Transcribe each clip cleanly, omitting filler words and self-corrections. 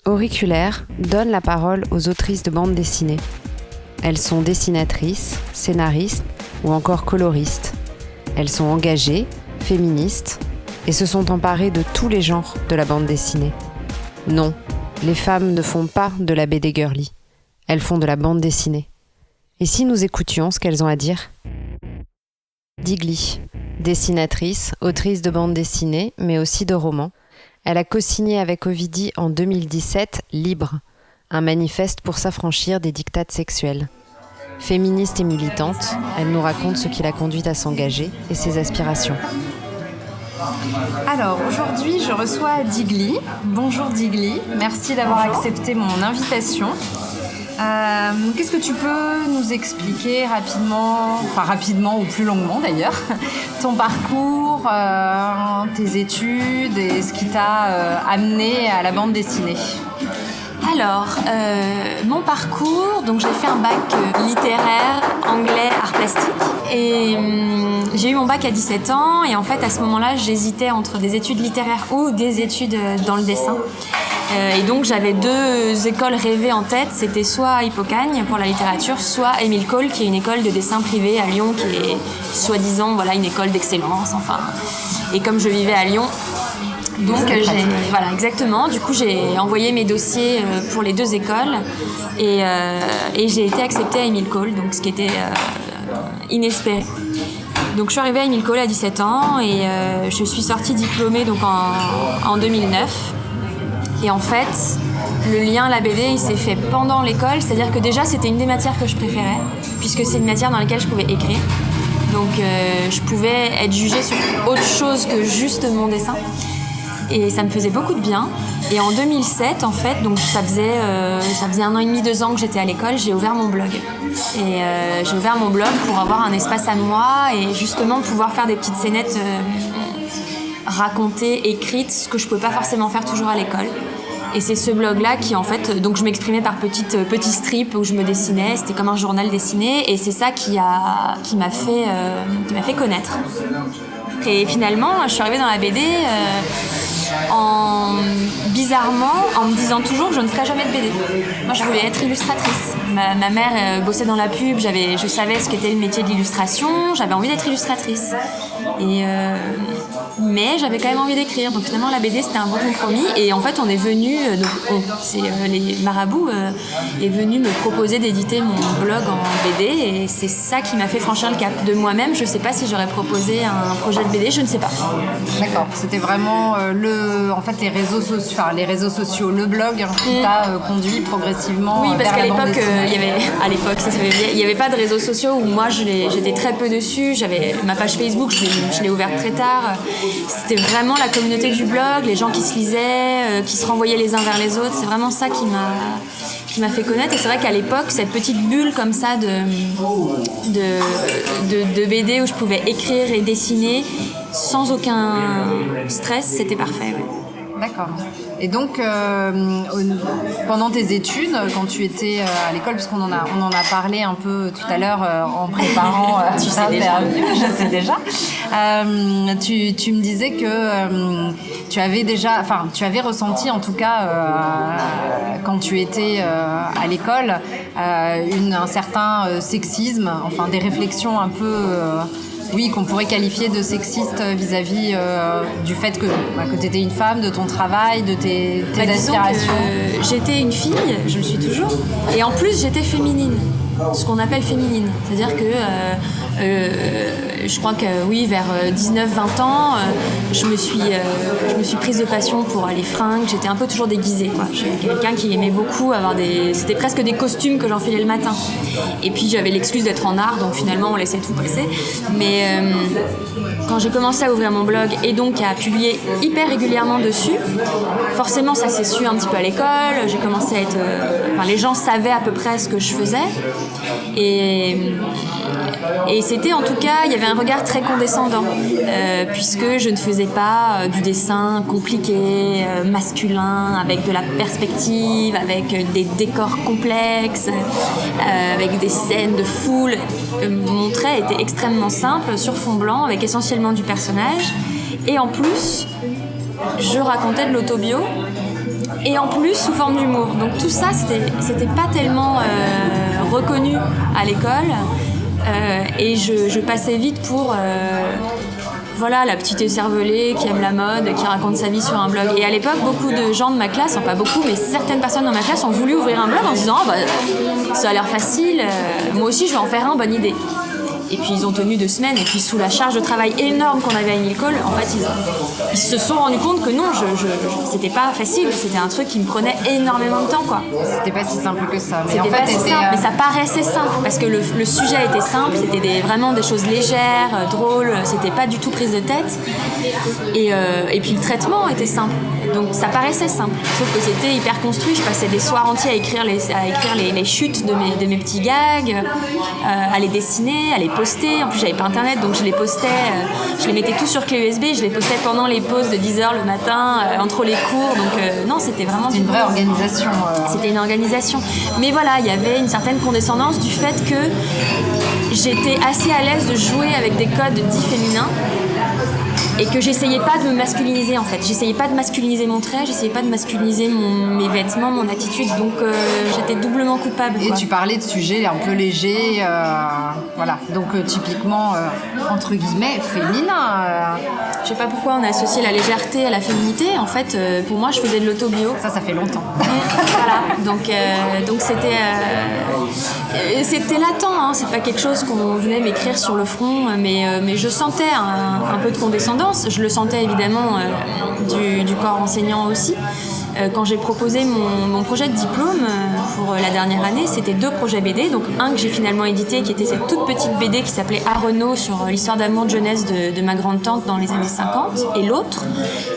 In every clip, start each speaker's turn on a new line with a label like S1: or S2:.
S1: Auriculaire donne la parole aux autrices de bande dessinée. Elles sont dessinatrices, scénaristes ou encore coloristes. Elles sont engagées, féministes et se sont emparées de tous les genres de la bande dessinée. Non, les femmes ne font pas de la BD girly. Elles font de la bande dessinée. Et si nous écoutions ce qu'elles ont à dire ? Digli, dessinatrice, autrice de bande dessinée, mais aussi de romans. Elle a co-signé avec Ovidie en 2017 « Libre », un manifeste pour s'affranchir des diktats sexuels. Féministe et militante, elle nous raconte ce qui l'a conduite à s'engager et ses aspirations.
S2: Alors, aujourd'hui, je reçois Digli. Bonjour Digli, merci d'avoir accepté mon invitation. Qu'est-ce que tu peux nous expliquer rapidement ou plus longuement d'ailleurs, ton parcours, tes études et ce qui t'a amené à la bande dessinée ?
S3: Alors, mon parcours, donc j'ai fait un bac littéraire, anglais, art plastique et j'ai eu mon bac à 17 ans et en fait à ce moment-là j'hésitais entre des études littéraires ou des études dans le dessin. Et donc j'avais deux écoles rêvées en tête, c'était soit Hippocagne pour la littérature, soit Émile Cole qui est une école de dessin privée à Lyon qui est soi-disant une école d'excellence, enfin. Et comme je vivais à Lyon, donc voilà exactement. Du coup j'ai envoyé mes dossiers pour les deux écoles et j'ai été acceptée à Émile Cole, donc ce qui était inespéré. Donc je suis arrivée à Émile Cole à 17 ans et je suis sortie diplômée donc en 2009. Et en fait, le lien à la BD, il s'est fait pendant l'école, c'est-à-dire que déjà c'était une des matières que je préférais, puisque c'est une matière dans laquelle je pouvais écrire. Donc je pouvais être jugée sur autre chose que juste mon dessin. Et ça me faisait beaucoup de bien. Et en 2007, en fait, donc ça faisait 1 an et demi, 2 ans que j'étais à l'école, j'ai ouvert mon blog. Et j'ai ouvert mon blog pour avoir un espace à moi et justement pouvoir faire des petites scénettes racontées, écrites, ce que je ne pouvais pas forcément faire toujours à l'école. Et c'est ce blog-là qui, en fait, donc je m'exprimais par petits strips où je me dessinais, c'était comme un journal dessiné, et c'est ça qui m'a fait connaître. Et finalement, je suis arrivée dans la BD bizarrement, en me disant toujours que je ne ferais jamais de BD. Moi, je voulais être illustratrice. Ma mère bossait dans la pub, je savais ce qu'était le métier de l'illustration, j'avais envie d'être illustratrice. Mais j'avais quand même envie d'écrire, donc finalement la BD c'était un bon compromis et en fait on est venu, les marabouts est venu me proposer d'éditer mon blog en BD et c'est ça qui m'a fait franchir le cap. De moi-même, je sais pas si j'aurais proposé un projet de BD, je ne sais pas.
S2: D'accord, c'était vraiment les réseaux sociaux, le blog qui t'a conduit progressivement.
S3: Oui, parce
S2: vers
S3: qu'à
S2: la bande
S3: l'époque,
S2: dessinée.
S3: il n'y avait pas de réseaux sociaux où moi j'étais très peu dessus. J'avais ma page Facebook, je l'ai ouverte très tard. C'était vraiment la communauté du blog, les gens qui se lisaient, qui se renvoyaient les uns vers les autres. C'est vraiment ça qui m'a fait connaître. Et c'est vrai qu'à l'époque, cette petite bulle comme ça de BD où je pouvais écrire et dessiner sans aucun stress, c'était parfait. Ouais.
S2: D'accord. Et donc, pendant tes études, quand tu étais à l'école, puisqu'on en a parlé un peu tout à l'heure en préparant
S3: tu sais déjà.
S2: Je sais déjà. Tu me disais que tu avais ressenti en tout cas quand tu étais à l'école un certain sexisme, enfin des réflexions un peu qu'on pourrait qualifier de sexiste vis-à-vis du fait que tu étais une femme, de ton travail, de tes aspirations.
S3: J'étais une fille, je le suis toujours, et en plus j'étais féminine, ce qu'on appelle féminine. C'est-à-dire que je crois que vers 19-20 ans, je me suis prise de passion pour les fringues, j'étais un peu toujours déguisée, quoi. J'étais quelqu'un qui aimait beaucoup c'était presque des costumes que j'enfilais le matin. Et puis j'avais l'excuse d'être en art, donc finalement on laissait tout passer. Mais quand j'ai commencé à ouvrir mon blog et donc à publier hyper régulièrement dessus, forcément ça s'est su un petit peu à l'école, j'ai commencé à être... les gens savaient à peu près ce que je faisais. Et c'était en tout cas, il y avait un regard très condescendant puisque je ne faisais pas du dessin compliqué, masculin, avec de la perspective, avec des décors complexes, avec des scènes de foule. Mon trait était extrêmement simple, sur fond blanc, avec essentiellement du personnage. Et en plus, je racontais de l'autobio. et en plus sous forme d'humour. Donc tout ça, c'était pas tellement reconnu à l'école, et je passais vite pour voilà, la petite écervelée qui aime la mode, qui raconte sa vie sur un blog. Et à l'époque, beaucoup de gens de ma classe, pas beaucoup, mais certaines personnes dans ma classe ont voulu ouvrir un blog en se disant ça a l'air facile, moi aussi je vais en faire un, bonne idée. Et puis ils ont tenu 2 semaines, et puis sous la charge de travail énorme qu'on avait à l'école, en fait ils se sont rendus compte que non, c'était pas facile, c'était un truc qui me prenait énormément de temps, quoi.
S2: C'était pas si simple que ça. Mais
S3: c'était
S2: en fait,
S3: pas si simple, mais ça paraissait simple, parce que le sujet était simple, c'était vraiment des choses légères, drôles, c'était pas du tout prise de tête, et puis le traitement était simple, donc ça paraissait simple, sauf que c'était hyper construit. Je passais des soirs entiers à écrire les chutes de mes petits gags, à les dessiner, à les poster. En plus j'avais pas internet, donc je les postais, je les mettais tous sur clé USB, je les postais pendant les pauses de 10h le matin, entre les cours, donc non, c'était vraiment
S2: une vraie organisation.
S3: C'était une organisation, mais voilà, il y avait une certaine condescendance du fait que j'étais assez à l'aise de jouer avec des codes dits féminins, et que j'essayais pas de me masculiniser, en fait. J'essayais pas de masculiniser mon trait, j'essayais pas de masculiniser mes vêtements, mon attitude, donc j'étais doublement coupable, quoi.
S2: Et tu parlais de sujets un peu légers, voilà, donc typiquement, entre guillemets, féminin.
S3: Je sais pas pourquoi on a associé la légèreté à la féminité. En fait, pour moi, je faisais de l'autobio.
S2: Ça fait longtemps.
S3: Voilà, donc c'était latent, hein. C'est pas quelque chose qu'on venait m'écrire sur le front, mais je sentais un peu de condescendance. Je le sentais évidemment du corps enseignant aussi. Quand j'ai proposé mon projet de diplôme pour la dernière année, c'était 2 projets BD. Donc un que j'ai finalement édité, qui était cette toute petite BD qui s'appelait À Renault, sur l'histoire d'amour de jeunesse de ma grande-tante dans les années 50. Et l'autre,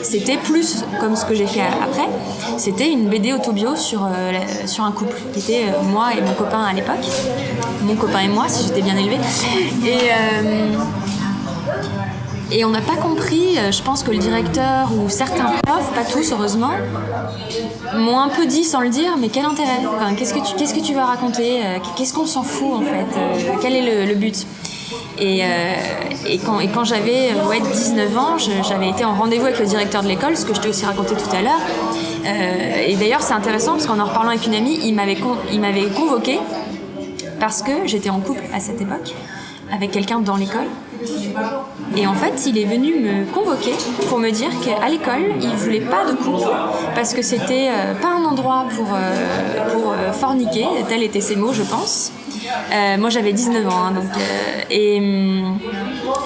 S3: c'était plus comme ce que j'ai fait après. C'était une BD autobio sur un couple, qui était moi et mon copain à l'époque. Mon copain et moi, si j'étais bien élevée. Et on n'a pas compris, je pense que le directeur ou certains profs, pas tous heureusement, m'ont un peu dit sans le dire, mais quel intérêt, enfin, qu'est-ce que tu vas raconter, qu'est-ce qu'on s'en fout en fait, quel est le but. Et quand j'avais 19 ans, j'avais été en rendez-vous avec le directeur de l'école, ce que je t'ai aussi raconté tout à l'heure. Et d'ailleurs c'est intéressant parce qu'en reparlant avec une amie, il m'avait convoqué parce que j'étais en couple à cette époque avec quelqu'un dans l'école. Et en fait, il est venu me convoquer pour me dire qu'à l'école, il voulait pas de couple parce que c'était pas un endroit pour forniquer, tels étaient ses mots, je pense. Moi, j'avais 19 ans, hein,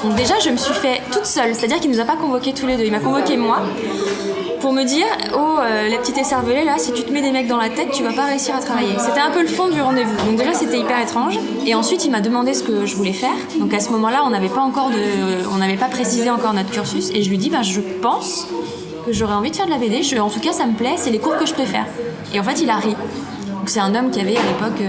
S3: donc déjà, je me suis fait toute seule, c'est-à-dire qu'il nous a pas convoqués tous les deux, il m'a convoqué moi pour me dire la petite écervelée là, si tu te mets des mecs dans la tête, tu vas pas réussir à travailler. C'était un peu le fond du rendez-vous. Donc déjà c'était hyper étrange. Et ensuite il m'a demandé ce que je voulais faire. Donc à ce moment-là, on n'avait pas précisé encore notre cursus. Et je lui dis je pense que j'aurais envie de faire de la BD. En tout cas ça me plaît, c'est les cours que je préfère. Et en fait il a ri. Donc c'est un homme qui avait à l'époque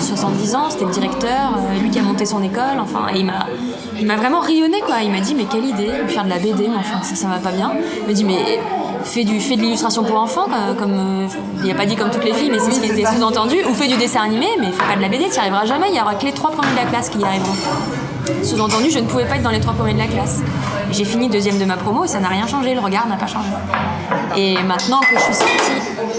S3: 70 ans, c'était le directeur, lui qui a monté son école, enfin, et il m'a vraiment rayonné, quoi. Il m'a dit mais quelle idée, faire de la BD, mais enfin ça va pas bien. Il m'a dit mais fais de l'illustration pour enfants, comme il a pas dit comme toutes les filles, mais c'est ce qui était sous-entendu, ou fais du dessin animé, mais fais pas de la BD, tu n'y arriveras jamais, il y aura que les 3 premiers de la classe qui y arriveront. Sous-entendu, je ne pouvais pas être dans les 3 premiers de la classe. J'ai fini 2e de ma promo et ça n'a rien changé, le regard n'a pas changé. Et maintenant que je suis sortie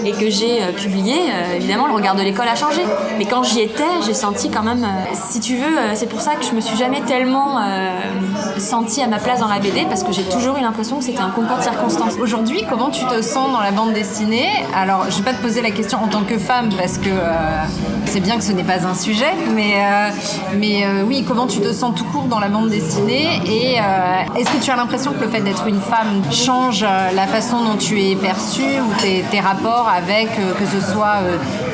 S3: et que j'ai publié, évidemment le regard de l'école a changé. Mais quand j'y étais, j'ai senti quand même, si tu veux, c'est pour ça que je me suis jamais tellement sentie à ma place dans la BD, parce que j'ai toujours eu l'impression que c'était un concours de circonstances.
S2: Aujourd'hui, comment tu te sens dans la bande dessinée ? Alors, je vais pas te poser la question en tant que femme, parce que c'est bien que ce n'est pas un sujet, mais oui, comment tu te sens tout court dans la bande dessinée, et est-ce que tu as l'impression que le fait d'être une femme change la façon dont tu es perçue, ou tes rapports avec, que ce soit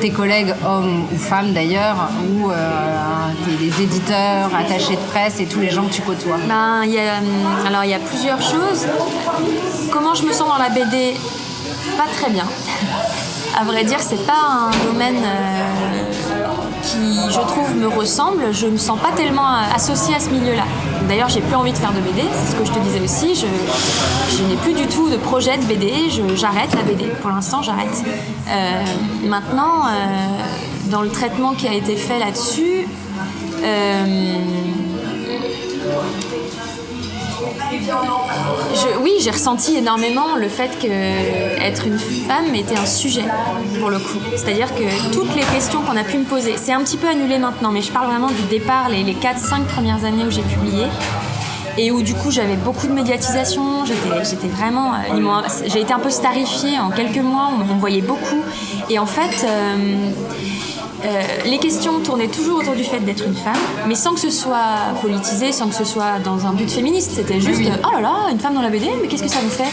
S2: tes collègues hommes ou femmes d'ailleurs, ou les éditeurs, attachés de presse et tous les gens que tu côtoies ?
S3: Il y a plusieurs choses. Comment je me sens dans la BD ? Pas très bien. À vrai dire, c'est pas un domaine qui, je trouve, me ressemble. Je me sens pas tellement associée à ce milieu-là. D'ailleurs, j'ai plus envie de faire de BD, c'est ce que je te disais aussi. Je n'ai plus du tout de projet de BD, j'arrête la BD. Pour l'instant, j'arrête. Maintenant, dans le traitement qui a été fait là-dessus, Oui, j'ai ressenti énormément le fait qu'être une femme était un sujet, pour le coup. C'est-à-dire que toutes les questions qu'on a pu me poser, c'est un petit peu annulé maintenant, mais je parle vraiment du départ, les 4-5 premières années où j'ai publié, et où du coup j'avais beaucoup de médiatisation, j'étais vraiment... j'ai été un peu starifiée en quelques mois, on me voyait beaucoup, et en fait... les questions tournaient toujours autour du fait d'être une femme, mais sans que ce soit politisé, sans que ce soit dans un but féministe. C'était juste oh là là, une femme dans la BD, mais qu'est-ce que ça vous fait,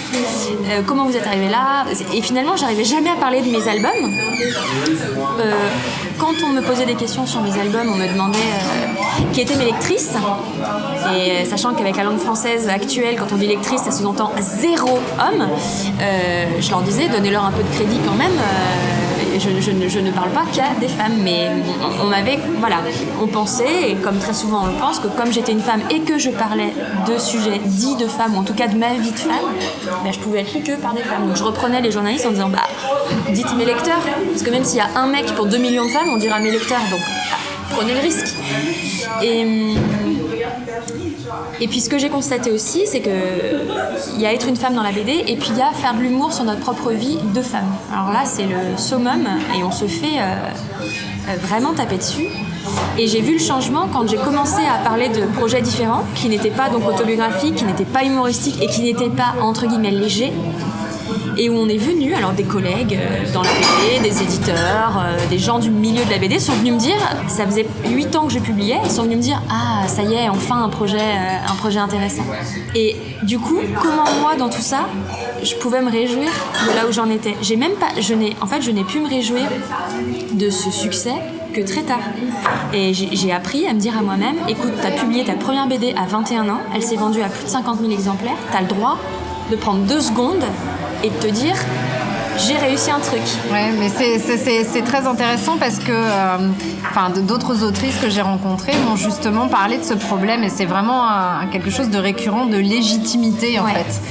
S3: comment vous êtes arrivée là? Et finalement, j'arrivais jamais à parler de mes albums. Quand on me posait des questions sur mes albums, on me demandait qui étaient mes lectrices. Et sachant qu'avec la langue française actuelle, quand on dit lectrice, ça sous-entend 0 homme, je leur disais, donnez-leur un peu de crédit quand même. Je ne parle pas qu'à des femmes, mais on pensait, et comme très souvent on le pense, que comme j'étais une femme et que je parlais de sujets dits de femmes, ou en tout cas de ma vie de femme, je pouvais être lue que par des femmes. Donc je reprenais les journalistes en disant dites mes lecteurs, parce que même s'il y a un mec pour 2 millions de femmes, on dira mes lecteurs, donc prenez le risque. Et puis ce que j'ai constaté aussi, c'est qu'il y a être une femme dans la BD, et puis il y a faire de l'humour sur notre propre vie de femme. Alors là, c'est le summum, et on se fait vraiment taper dessus. Et j'ai vu le changement quand j'ai commencé à parler de projets différents, qui n'étaient pas donc autobiographiques, qui n'étaient pas humoristiques, et qui n'étaient pas, entre guillemets, légers. Et où on est venu, alors des collègues dans la BD, des éditeurs, des gens du milieu de la BD sont venus me dire, ça faisait 8 ans que je publiais, ils sont venus me dire ah ça y est, enfin un projet intéressant. Et du coup, comment moi dans tout ça, je pouvais me réjouir de là où j'en étais. Je n'ai pu me réjouir de ce succès que très tard. Et j'ai appris à me dire à moi-même, écoute, t'as publié ta première BD à 21 ans, elle s'est vendue à plus de 50 000 exemplaires, t'as le droit de prendre 2 secondes et de te dire j'ai réussi un truc.
S2: Ouais, mais c'est très intéressant parce que d'autres autrices que j'ai rencontrées m'ont justement parlé de ce problème, et c'est vraiment quelque chose de récurrent, de légitimité en fait.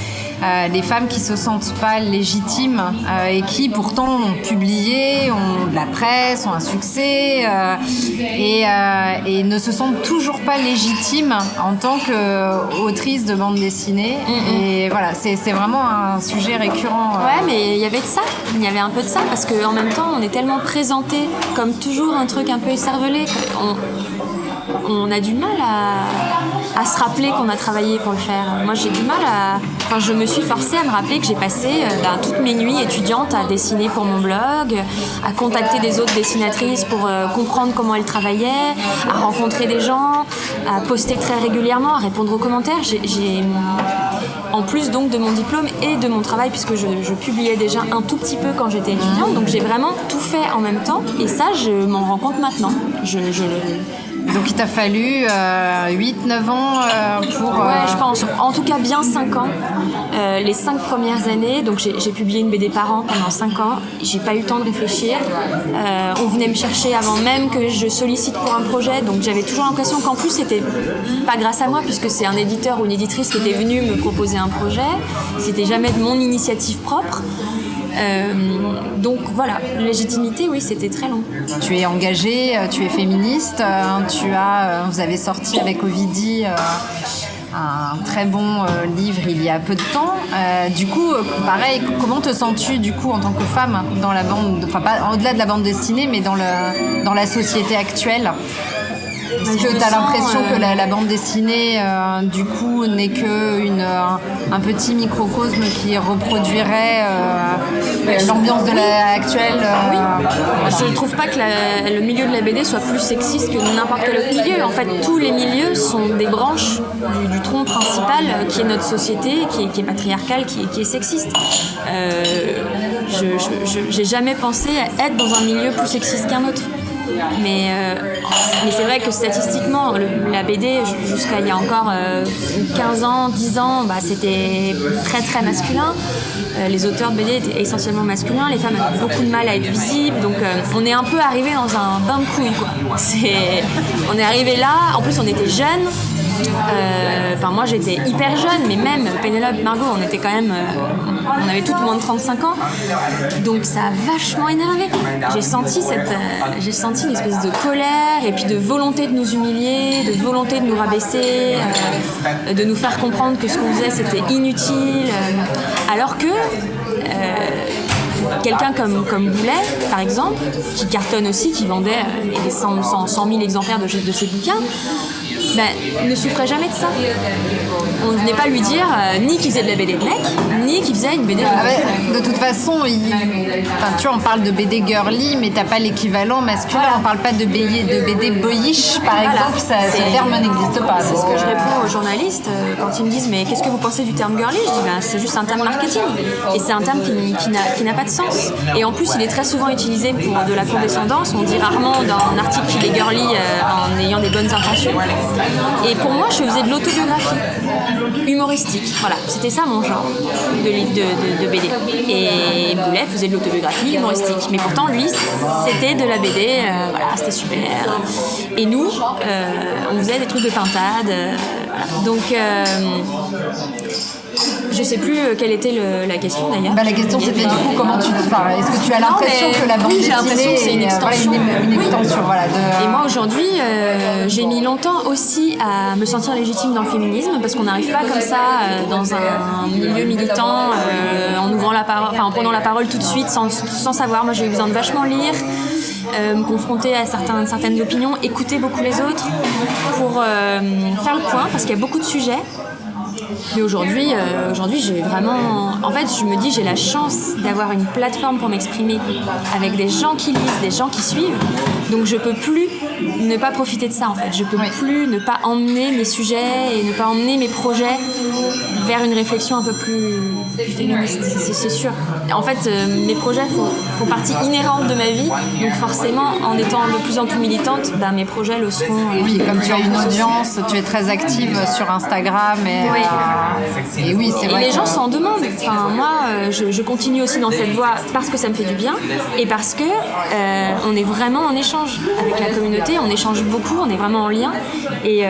S2: Les femmes qui se sentent pas légitimes et qui pourtant ont publié, ont de la presse, ont un succès et ne se sentent toujours pas légitimes en tant qu'autrice de bande dessinée. Et voilà, c'est vraiment un sujet récurrent.
S3: Ouais, mais il y avait de ça, il y avait un peu de ça, parce qu'en même temps on est tellement présenté comme toujours un truc un peu écervelé qu'on a du mal à se rappeler qu'on a travaillé pour le faire. Moi j'ai du mal je me suis forcée à me rappeler que j'ai passé toutes mes nuits étudiantes à dessiner pour mon blog, à contacter des autres dessinatrices pour comprendre comment elles travaillaient, à rencontrer des gens, à poster très régulièrement, à répondre aux commentaires. En plus donc de mon diplôme et de mon travail, puisque je publiais déjà un tout petit peu quand j'étais étudiante, donc j'ai vraiment tout fait en même temps, et ça je m'en rends compte maintenant.
S2: Donc il t'a fallu 8-9 ans pour...
S3: Ouais, je pense. En tout cas, bien 5 ans. Les 5 premières années, donc j'ai publié une BD par an pendant 5 ans. J'ai pas eu le temps de réfléchir. On venait me chercher avant même que je sollicite pour un projet. Donc j'avais toujours l'impression qu'en plus, c'était pas grâce à moi, puisque c'est un éditeur ou une éditrice qui était venu me proposer un projet. C'était jamais de mon initiative propre. Donc voilà, la légitimité, oui, c'était très long.
S2: Tu es engagée, tu es féministe, vous avez sorti avec Ovidie un très bon livre il y a peu de temps. Du coup, pareil, comment te sens-tu du coup en tant que femme dans la bande, enfin pas au-delà de la bande dessinée, mais dans la société actuelle? Est-ce que tu as l'impression que la bande dessinée, du coup, n'est qu'un petit microcosme qui reproduirait l'ambiance de actuelle
S3: Oui. Je ne trouve pas que le milieu de la BD soit plus sexiste que n'importe quel autre milieu. En fait, tous les milieux sont des branches du tronc principal qui est notre société, qui est patriarcale, qui est sexiste. J'ai jamais pensé à être dans un milieu plus sexiste qu'un autre. Mais c'est vrai que statistiquement, la BD, jusqu'à il y a encore 15 ans, 10 ans, c'était très très masculin. Les auteurs de BD étaient essentiellement masculins, les femmes avaient beaucoup de mal à être visibles, donc on est un peu arrivé dans un bain de couilles, quoi. On est arrivé là, en plus on était jeunes, Enfin, moi, j'étais hyper jeune, mais même Pénélope, Margot, on était quand même... on avait toutes moins de 35 ans. Donc, ça a vachement énervé. J'ai senti une espèce de colère et puis de volonté de nous humilier, de volonté de nous rabaisser, de nous faire comprendre que ce qu'on faisait, c'était inutile. Alors que... quelqu'un comme Boulet, par exemple, qui cartonne aussi, qui vendait des 100 000 exemplaires de ses bouquins, ne souffrait jamais de ça. On ne venait pas lui dire ni qu'il faisait de la BD de mec, ni qu'il faisait une BD de
S2: de toute façon, tu vois, on parle de BD girly, mais t'as pas l'équivalent masculin. Voilà. On parle pas de BD boyish, par exemple. Ce terme n'existe pas.
S3: C'est ce que je réponds aux journalistes quand ils me disent mais qu'est-ce que vous pensez du terme girly? Je dis c'est juste un terme marketing. Et c'est un terme qui n'a pas de sens. Et en plus, il est très souvent utilisé pour de la condescendance. On dit rarement dans un article qu'il est girly en ayant des bonnes intentions. Et pour moi, je faisais de l'autobiographie humoristique. Voilà, c'était ça mon genre de BD. Et Boulet faisait de l'autobiographie humoristique. Mais pourtant, lui, c'était de la BD. Voilà, c'était super. Et nous, on faisait des trucs de pintade. Voilà. Donc... je sais plus quelle était la question d'ailleurs.
S2: La question c'était du coup comment tu te parles. Est-ce que tu as l'impression que la bande dessinée,
S3: j'ai l'impression que c'est une extension.
S2: Une extension
S3: Et moi aujourd'hui, j'ai mis longtemps aussi à me sentir légitime dans le féminisme parce qu'on n'arrive pas comme ça dans un milieu militant en ouvrant la parole, en prenant la parole tout de suite sans savoir. Moi j'ai eu besoin de vachement lire. Me confronter à certaines opinions, écouter beaucoup les autres pour faire le point parce qu'il y a beaucoup de sujets. Mais aujourd'hui, j'ai vraiment... En fait, je me dis, j'ai la chance d'avoir une plateforme pour m'exprimer avec des gens qui lisent, des gens qui suivent. Donc, je peux plus ne pas profiter de ça, en fait. Je peux plus ne pas emmener mes sujets et ne pas emmener mes projets vers une réflexion un peu plus féministe, c'est sûr. En fait, mes projets font partie inhérente de ma vie. Donc, forcément, en étant de plus en plus militante, mes projets le seront.
S2: Et puis, comme tu as une audience, tu es très active sur Instagram et oui, c'est vrai.
S3: Et les gens s'en demandent. Enfin, moi, je continue aussi dans cette voie parce que ça me fait du bien et parce que on est vraiment en échange avec la communauté. On échange beaucoup, on est vraiment en lien et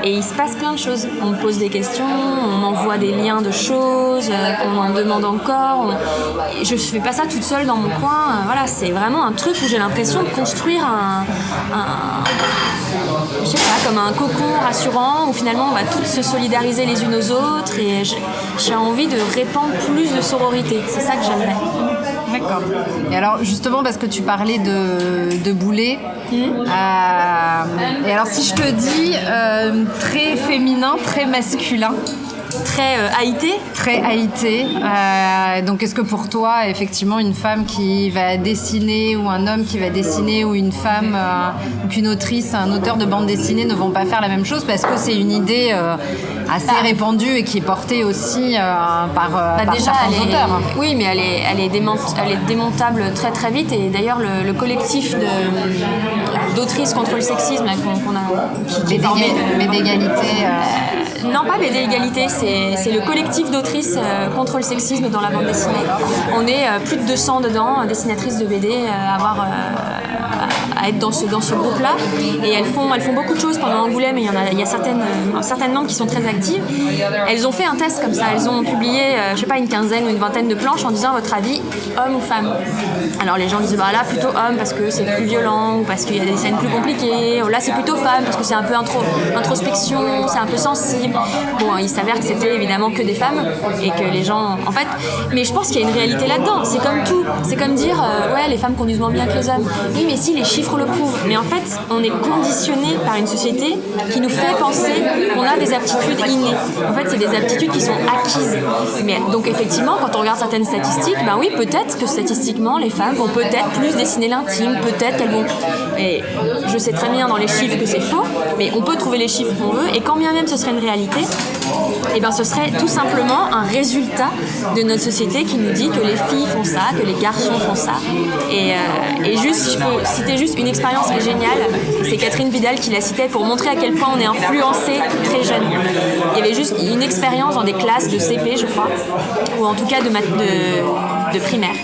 S3: il se passe plein de choses. On me pose des questions, on m'envoie des liens de choses, on m'en demande encore. Je fais pas ça toute seule dans mon coin. Voilà, c'est vraiment un truc où j'ai l'impression de construire je sais pas, comme un cocon rassurant où finalement on va toutes se solidariser les unes aux autres et j'ai envie de répandre plus de sororité. C'est ça que j'aimerais.
S2: D'accord. Et alors justement parce que tu parlais de Boulet, et alors si je te dis très féminin, très masculin,
S3: très haïté.
S2: Très haïté. Donc est-ce que pour toi, effectivement, une femme qui va dessiner ou un homme qui va dessiner ou une femme ou qu'une autrice, un auteur de bande dessinée ne vont pas faire la même chose parce que c'est une idée assez répandue et qui est portée aussi par certains auteurs.
S3: Oui, mais elle est démontable très très vite et d'ailleurs le collectif d'autrices contre le sexisme qu'on a
S2: BD Égalité.
S3: Non, pas BD Égalité, c'est le collectif d'autrices contre le sexisme dans la bande dessinée. On est plus de 200 dedans, dessinatrices de BD, à être dans ce groupe-là. Et elles font beaucoup de choses pendant Angoulême, mais il y a certaines membres qui sont très actives. Elles ont fait un test comme ça, elles ont publié, je sais pas, une quinzaine ou une vingtaine de planches en disant à votre avis, homme ou femme. Alors les gens disent là plutôt homme parce que c'est plus violent ou parce qu'il y a des scènes plus compliquées. Là c'est plutôt femme parce que c'est un peu introspection, c'est un peu sensible. Bon, il s'avère que c'était évidemment que des femmes et que les gens, en fait, mais je pense qu'il y a une réalité là-dedans. C'est comme tout, c'est comme dire les femmes conduisent moins bien que les hommes. Oui, mais si les chiffres le prouvent. Mais en fait, on est conditionné par une société qui nous fait penser qu'on a des aptitudes innées. En fait, c'est des aptitudes qui sont acquises. Mais donc effectivement, quand on regarde certaines statistiques, oui, peut-être que statistiquement, les femmes vont peut-être plus dessiner l'intime, peut-être qu'elles vont. Et je sais très bien dans les chiffres que c'est faux, mais on peut trouver les chiffres qu'on veut. Et quand bien même ce serait une réalité, ce serait tout simplement un résultat de notre société qui nous dit que les filles font ça, que les garçons font ça. Et juste, si je peux citer juste une expérience qui est géniale, c'est Catherine Vidal qui la citait pour montrer à quel point on est influencé très jeune. Il y avait juste une expérience dans des classes de CP, je crois, ou en tout cas de primaire.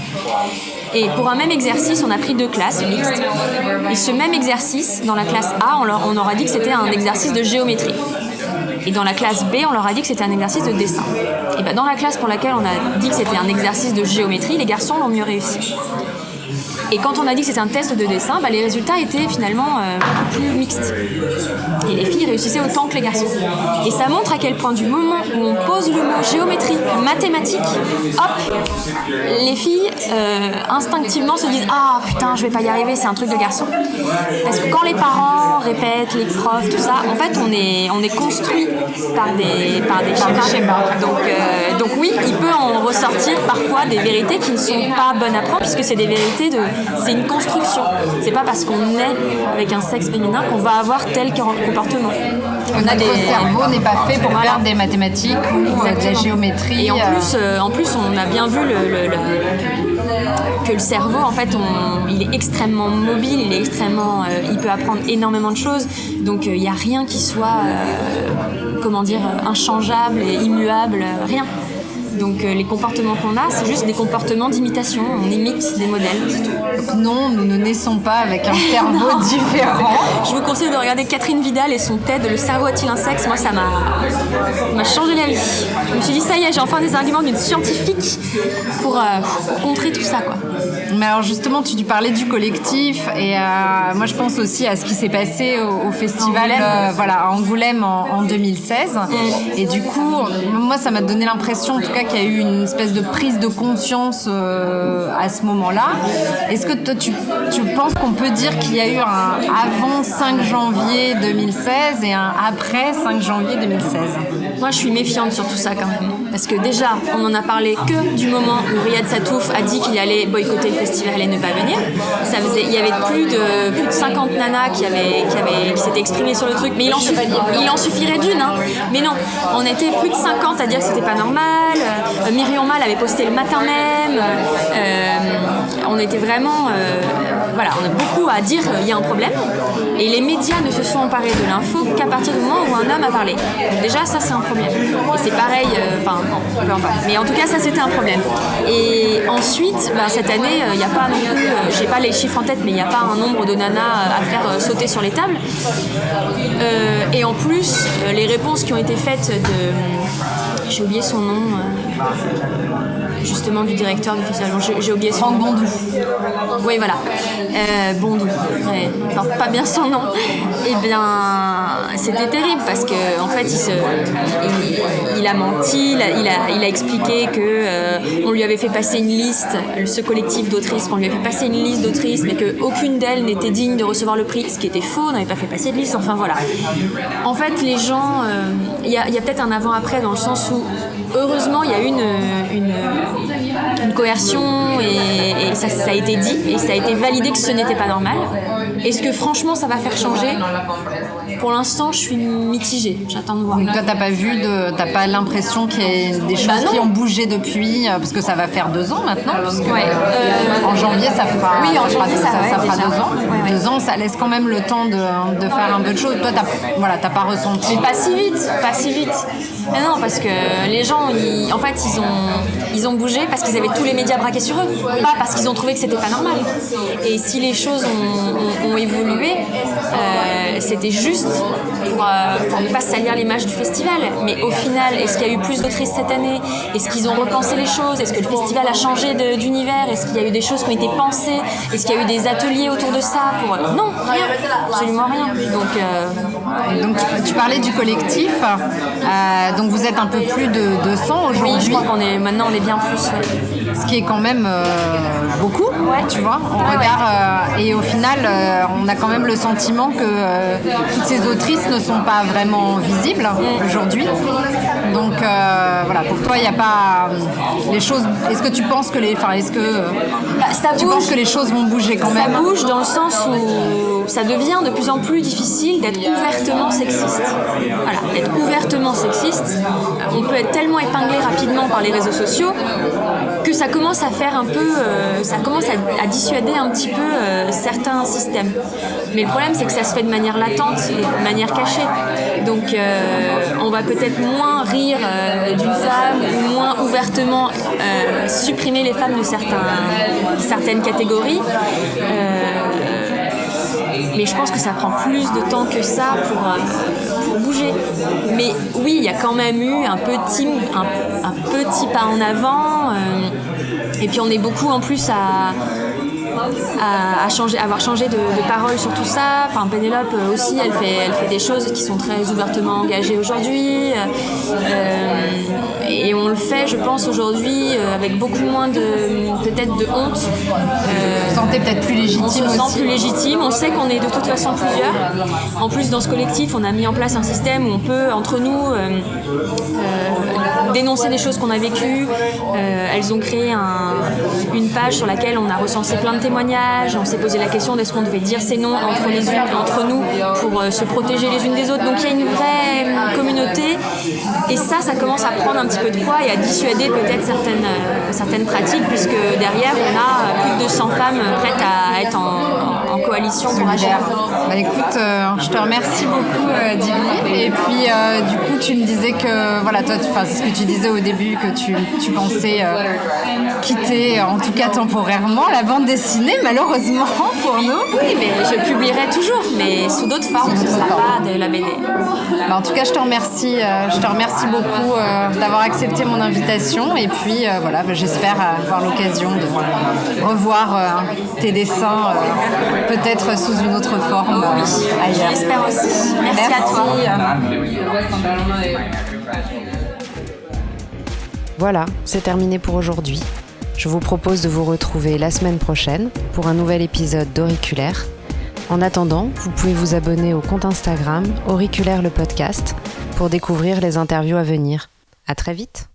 S3: Et pour un même exercice, on a pris 2 classes mixtes. Et ce même exercice, dans la classe A, on leur a dit que c'était un exercice de géométrie. Et dans la classe B, on leur a dit que c'était un exercice de dessin. Et ben dans la classe pour laquelle on a dit que c'était un exercice de géométrie, les garçons l'ont mieux réussi. Et quand on a dit que c'était un test de dessin, les résultats étaient finalement beaucoup plus mixtes. Et les filles réussissaient autant que les garçons. Et ça montre à quel point du moment où on pose le mot géométrie, mathématiques, hop, les filles instinctivement se disent « Ah putain, je vais pas y arriver, c'est un truc de garçon ». Parce que quand les parents répètent, les profs, tout ça, en fait on est construit par des schémas. Donc oui, il peut en ressortir parfois des vérités qui ne sont pas bonnes à prendre, puisque c'est des vérités c'est une construction. C'est pas parce qu'on est avec un sexe féminin qu'on va avoir tel comportement.
S2: Notre cerveau n'est pas fait pour faire des mathématiques ou de la géométrie.
S3: Et en plus, on a bien vu que le cerveau, en fait, il est extrêmement mobile, il peut apprendre énormément de choses. Donc, il n'y a rien qui soit, inchangeable et immuable, rien. Donc les comportements qu'on a, c'est juste des comportements d'imitation. On imite des modèles, c'est tout.
S2: Non, nous ne naissons pas avec un cerveau différent.
S3: Je vous conseille de regarder Catherine Vidal et son TED « Le cerveau a-t-il un sexe ?» Moi, ça m'a changé la vie. Je me suis dit, ça y est, j'ai enfin des arguments d'une scientifique pour contrer tout ça, quoi.
S2: Mais alors justement, tu parlais du collectif et moi je pense aussi à ce qui s'est passé au festival à Angoulême en 2016. Et du coup, moi ça m'a donné l'impression en tout cas qu'il y a eu une espèce de prise de conscience à ce moment-là. Est-ce que toi, tu penses qu'on peut dire qu'il y a eu un avant 5 janvier 2016 et un après 5 janvier 2016 ?
S3: Moi je suis méfiante sur tout ça quand même. Parce que déjà, on n'en a parlé que du moment où Riyad Satouf a dit qu'il allait boycotter le festival et ne pas venir. Il y avait plus de 50 nanas qui s'étaient exprimées sur le truc, mais il en suffirait d'une. Hein. Mais non, on était plus de 50 à dire que c'était pas normal. Myriam Mal avait posté le matin même. On était vraiment... on a beaucoup à dire, il y a un problème. Et les médias ne se sont emparés de l'info qu'à partir du moment où un homme a parlé. Donc déjà, ça c'est un problème. Et c'est pareil, peu importe. Mais en tout cas, ça c'était un problème. Et ensuite, cette année, il n'y a pas non plus, j'ai pas les chiffres en tête, mais il n'y a pas un nombre de nanas à faire sauter sur les tables. Et en plus, les réponses qui ont été faites j'ai oublié son nom, justement du directeur du festival. J'ai oublié son nom.
S2: Franck Bondou.
S3: Oui, voilà. Bondou. Je porte pas bien son nom. Eh bien, c'était terrible parce que en fait, il a menti. Il a expliqué que on lui avait fait passer une liste, ce collectif d'autrices, qu'on lui avait fait passer une liste d'autrices, mais qu'aucune d'elles n'était digne de recevoir le prix, ce qui était faux. On n'avait pas fait passer de liste. Enfin voilà. En fait, les gens, il y a peut-être un avant-après dans le sens où heureusement il y a eu une coercion et ça a été dit et ça a été validé que ce n'était pas normal. Est-ce que franchement ça va faire changer ? Pour l'instant, je suis mitigée. J'attends de voir.
S2: Donc toi, t'as pas l'impression qu'il y a des choses qui ont bougé depuis, parce que ça va faire 2 ans maintenant. En janvier, ça fera. Oui, en janvier, ça fera 2 ans. Ouais. 2 ans, ça laisse quand même le temps de faire un peu de choses. Toi, t'as pas ressenti.
S3: Mais pas si vite. Mais non, parce que les gens, ils ont bougé parce qu'ils avaient tous les médias braqués sur eux, pas parce qu'ils ont trouvé que c'était pas normal. Et si les choses ont évolué, c'était juste pour ne pas salir l'image du festival. Mais au final, est-ce qu'il y a eu plus d'autrices cette année ? Est-ce qu'ils ont repensé les choses ? Est-ce que le festival a changé d'univers ? Est-ce qu'il y a eu des choses qui ont été pensées ? Est-ce qu'il y a eu des ateliers autour de ça Non, rien, absolument rien.
S2: Donc tu parlais du collectif. Donc vous êtes un peu plus de 200 aujourd'hui.
S3: Oui, je crois maintenant on est bien plus. Ouais.
S2: Ce qui est quand même beaucoup, tu vois. On regarde et au final, on a quand même le sentiment que toutes ces autrices ne sont pas vraiment visibles aujourd'hui. Donc pour toi, il n'y a pas les choses. Est-ce que tu penses que tu penses que les choses vont bouger quand même ?
S3: Ça bouge dans le sens où ça devient de plus en plus difficile d'être ouvertement sexiste. Voilà, être ouvertement sexiste, on peut être tellement épinglé rapidement par les réseaux sociaux que ça commence à faire un peu, ça commence à dissuader un petit peu certains systèmes. Mais le problème, c'est que ça se fait de manière latente et de manière cachée. Donc on va peut-être moins rire d'une femme ou moins ouvertement supprimer les femmes de certaines catégories. Mais je pense que ça prend plus de temps que ça pour bouger. Mais oui, il y a quand même eu un petit pas en avant. Et puis on est beaucoup en plus à avoir changé de parole sur tout ça. Enfin, Pénélope aussi, elle fait des choses qui sont très ouvertement engagées aujourd'hui. Et on le fait, je pense, aujourd'hui avec beaucoup moins peut-être de honte.
S2: Vous vous sentez peut-être plus légitime aussi.
S3: On se sent plus légitime. On sait qu'on est de toute façon plusieurs. En plus, dans ce collectif, on a mis en place un système où on peut, entre nous, dénoncer des choses qu'on a vécues. Elles ont créé une page sur laquelle on a recensé plein de témoignages. On s'est posé la question d'est-ce qu'on devait dire ces noms entre nous pour se protéger les unes des autres. Donc il y a une vraie communauté et ça commence à prendre un petit peu de poids et à dissuader peut-être certaines pratiques, puisque derrière on a plus de 200 femmes prêtes à être en coalition pour agir.
S2: Écoute, je te remercie beaucoup Digli. Et puis du coup tu me disais que voilà, toi, c'est ce que tu disais au début, que tu pensais quitter en tout cas temporairement la bande dessinée, malheureusement pour nous.
S3: Oui, mais je publierai toujours, mais sous d'autres formes, ce ne sera pas de la BD.
S2: En tout cas, je te remercie beaucoup d'avoir accepté mon invitation, et puis voilà, j'espère avoir l'occasion de revoir tes dessins peut-être sous une autre forme ailleurs.
S3: J'espère aussi. Merci à toi.
S1: Voilà, c'est terminé pour aujourd'hui. Je vous propose de vous retrouver la semaine prochaine pour un nouvel épisode d'Auriculaire. En attendant, vous pouvez vous abonner au compte Instagram Auriculaire le podcast pour découvrir les interviews à venir. À très vite.